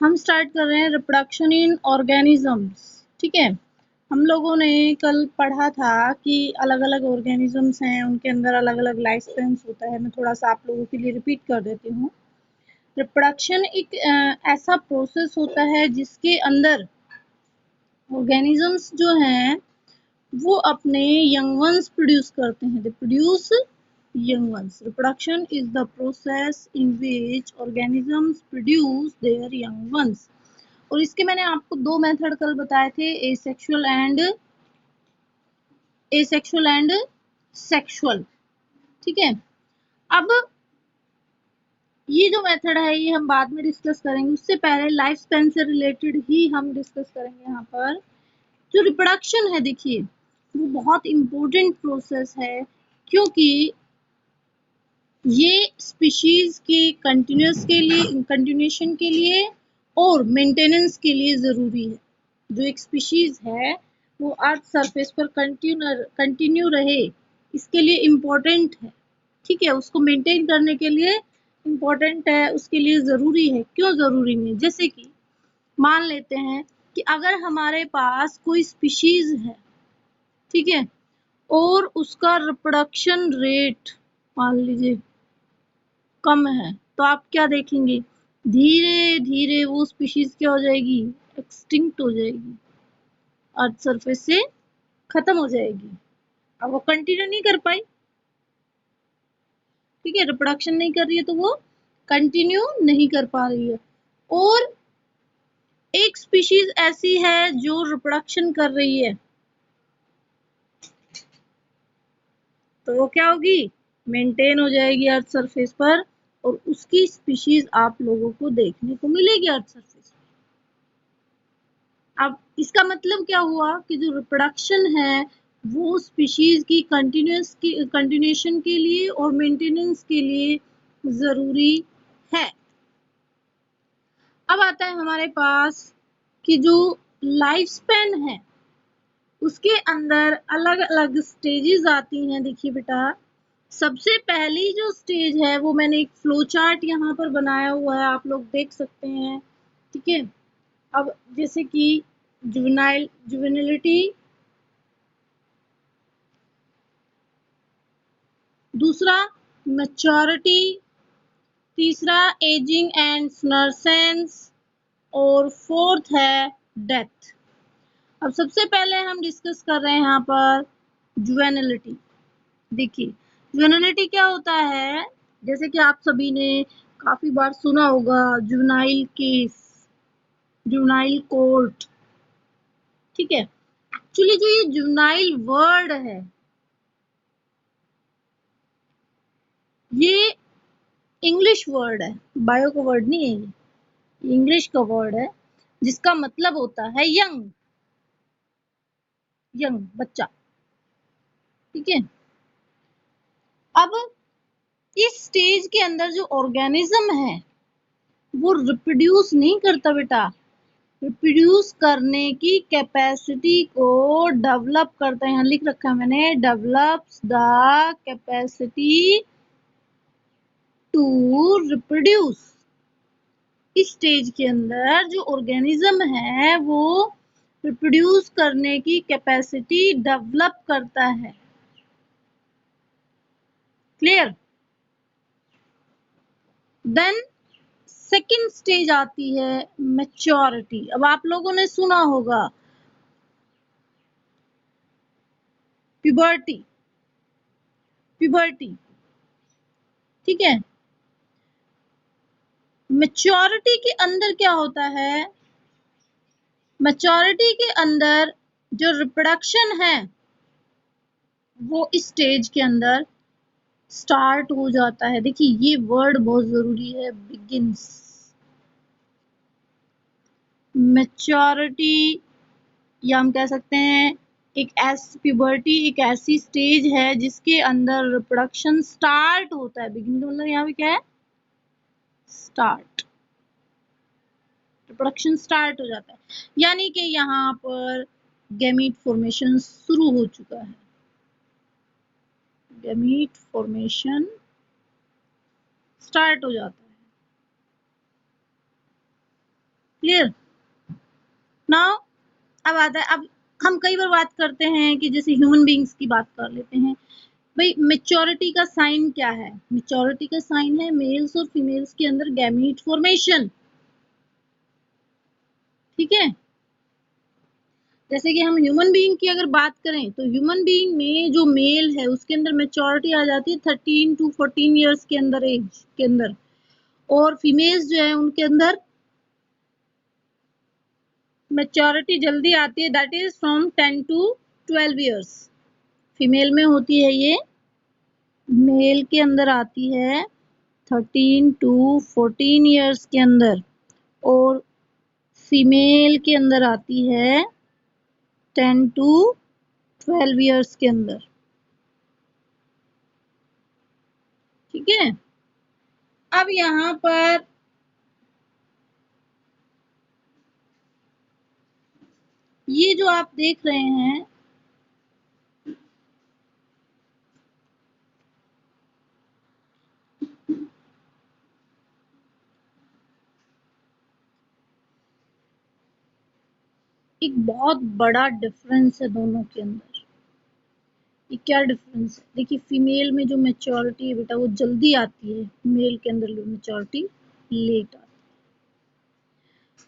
हम स्टार्ट कर रहे हैं रिप्रोडक्शन इन ऑर्गेनिजम्स। ठीक है, हम लोगों ने कल पढ़ा था कि अलग अलग ऑर्गेनिजम्स हैं, उनके अंदर अलग अलग लाइफ स्पेन्स होता है। मैं थोड़ा सा आप लोगों के लिए रिपीट कर देती हूँ। रिप्रोडक्शन एक ऐसा प्रोसेस होता है जिसके अंदर ऑर्गेनिजम्स जो हैं वो अपने यंग वंस प्रोड्यूस करते हैं। They produce young ones. Reproduction is the process in which organisms produce their young ones. और इसके मैंने आपको दो मेथड कल बताए थे, एसेक्सुअल एंड सेक्सुअल। ठीक है, अब ये जो मेथड है ये हम बाद में डिस्कस करेंगे, उससे पहले लाइफ स्पेन से रिलेटेड ही हम डिस्कस करेंगे। यहाँ पर जो रिप्रोडक्शन है, देखिए वो बहुत इम्पोर्टेंट प्रोसेस है, क्योंकि ये स्पीशीज के कंटिन्यूएशन के लिए और मेंटेनेंस के लिए ज़रूरी है। जो एक स्पीशीज है वो अर्थ सरफेस पर कंटिन्यू रहे, इसके लिए इम्पोर्टेंट है। ठीक है, उसको मेंटेन करने के लिए इम्पोर्टेंट है, उसके लिए ज़रूरी है। क्यों ज़रूरी नहीं? जैसे कि मान लेते हैं कि अगर हमारे पास कोई स्पीशीज है, ठीक है, और उसका रिप्रोडक्शन रेट मान लीजिए कम है, तो आप क्या देखेंगे? धीरे धीरे वो स्पीशीज क्या हो जाएगी? एक्सटिंक्ट हो जाएगी, अर्थ सरफेस से खत्म हो जाएगी। अब वो कंटिन्यू नहीं कर पाई, ठीक है, रिप्रोडक्शन नहीं कर रही है तो वो कंटिन्यू नहीं कर पा रही है। और एक स्पीशीज ऐसी है जो रिप्रोडक्शन कर रही है, तो वो क्या होगी? मेंटेन हो जाएगी अर्थ सरफेस पर, और उसकी स्पीशीज आप लोगों को देखने को मिलेगी अर्थ सरफेस। अब इसका मतलब क्या हुआ कि जो रिप्रोडक्शन है वो स्पीशीज की कंटिन्यूएशन के लिए और मेंटेनेंस के लिए जरूरी है। अब आता है हमारे पास कि जो लाइफ स्पैन है उसके अंदर अलग अलग स्टेजेस आती हैं। देखिए बेटा, सबसे पहली जो स्टेज है वो मैंने एक फ्लो चार्ट यहाँ पर बनाया हुआ है, आप लोग देख सकते हैं। ठीक है, अब जैसे कि जुवेनिलिटी, दूसरा मैच्योरिटी, तीसरा एजिंग एंड स्नरसेंस, और फोर्थ है डेथ। अब सबसे पहले हम डिस्कस कर रहे हैं यहाँ पर जुवेनिलिटी। देखिए जुवेनिलिटी क्या होता है, जैसे कि आप सभी ने काफी बार सुना होगा जुवेनाइल केस, जुवेनाइल कोर्ट। ठीक है, एक्चुअली जो ये जुवेनाइल वर्ड है ये इंग्लिश वर्ड है, बायो का वर्ड नहीं है, ये इंग्लिश का वर्ड है जिसका मतलब होता है यंग, बच्चा। ठीक है, अब इस स्टेज के अंदर जो ऑर्गेनिज्म है वो रिप्रोड्यूस नहीं करता बेटा, रिप्रोड्यूस करने की कैपेसिटी को डेवलप करता है। यहाँ लिख रखा है मैंने, develops the capacity to reproduce. इस स्टेज के अंदर जो ऑर्गेनिज्म है वो रिप्रोड्यूस करने की कैपेसिटी डेवलप करता है। क्लियर? देन सेकेंड स्टेज आती है मैच्योरिटी। अब आप लोगों ने सुना होगा प्यूबर्टी, ठीक है। मैच्योरिटी के अंदर क्या होता है? मैच्योरिटी के अंदर जो रिप्रोडक्शन है वो इस स्टेज के अंदर स्टार्ट हो जाता है। देखिए ये वर्ड बहुत जरूरी है, बिगिंस। मैच्योरिटी, या हम कह सकते हैं प्यूबर्टी एक ऐसी स्टेज है जिसके अंदर रिप्रोडक्शन स्टार्ट होता है। बिगिन मतलब यहाँ पे क्या है? स्टार्ट, रिप्रोडक्शन स्टार्ट हो जाता है, यानी कि यहाँ पर गैमीट फॉर्मेशन शुरू हो चुका है। गैमीट फॉर्मेशन स्टार्ट हो जाता है। क्लियर। नाउ अब आता है, अब हम कई बार बात करते हैं कि जैसे ह्यूमन बीइंग्स की बात कर लेते हैं भाई, मेच्योरिटी का साइन क्या है? मेच्योरिटी का साइन है मेल्स और फीमेल्स के अंदर गैमीट फॉर्मेशन, ठीक है। जैसे कि हम ह्यूमन बीइंग की अगर बात करें तो ह्यूमन बीइंग में जो मेल है उसके अंदर मेच्योरिटी आ जाती है 13 to 14 इयर्स के अंदर, एज के अंदर, और फीमेल्स जो है उनके अंदर मेच्योरिटी जल्दी आती है, that is from 10 to 12 years. Female में होती है ये, मेल के अंदर आती है 13 to 14 इयर्स के अंदर, और फीमेल के अंदर आती है 10 to 12 इयर्स के अंदर, ठीक है। अब यहाँ पर ये जो आप देख रहे हैं एक बहुत बड़ा डिफरेंस है दोनों के अंदर। ये क्या डिफरेंस है? देखिए, फीमेल में जो मेच्योरिटी है बेटा वो जल्दी आती है, मेल के अंदर मेच्योरिटी लेट आती है।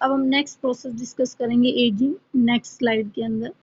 अब हम नेक्स्ट प्रोसेस डिस्कस करेंगे एजिंग, नेक्स्ट स्लाइड के अंदर।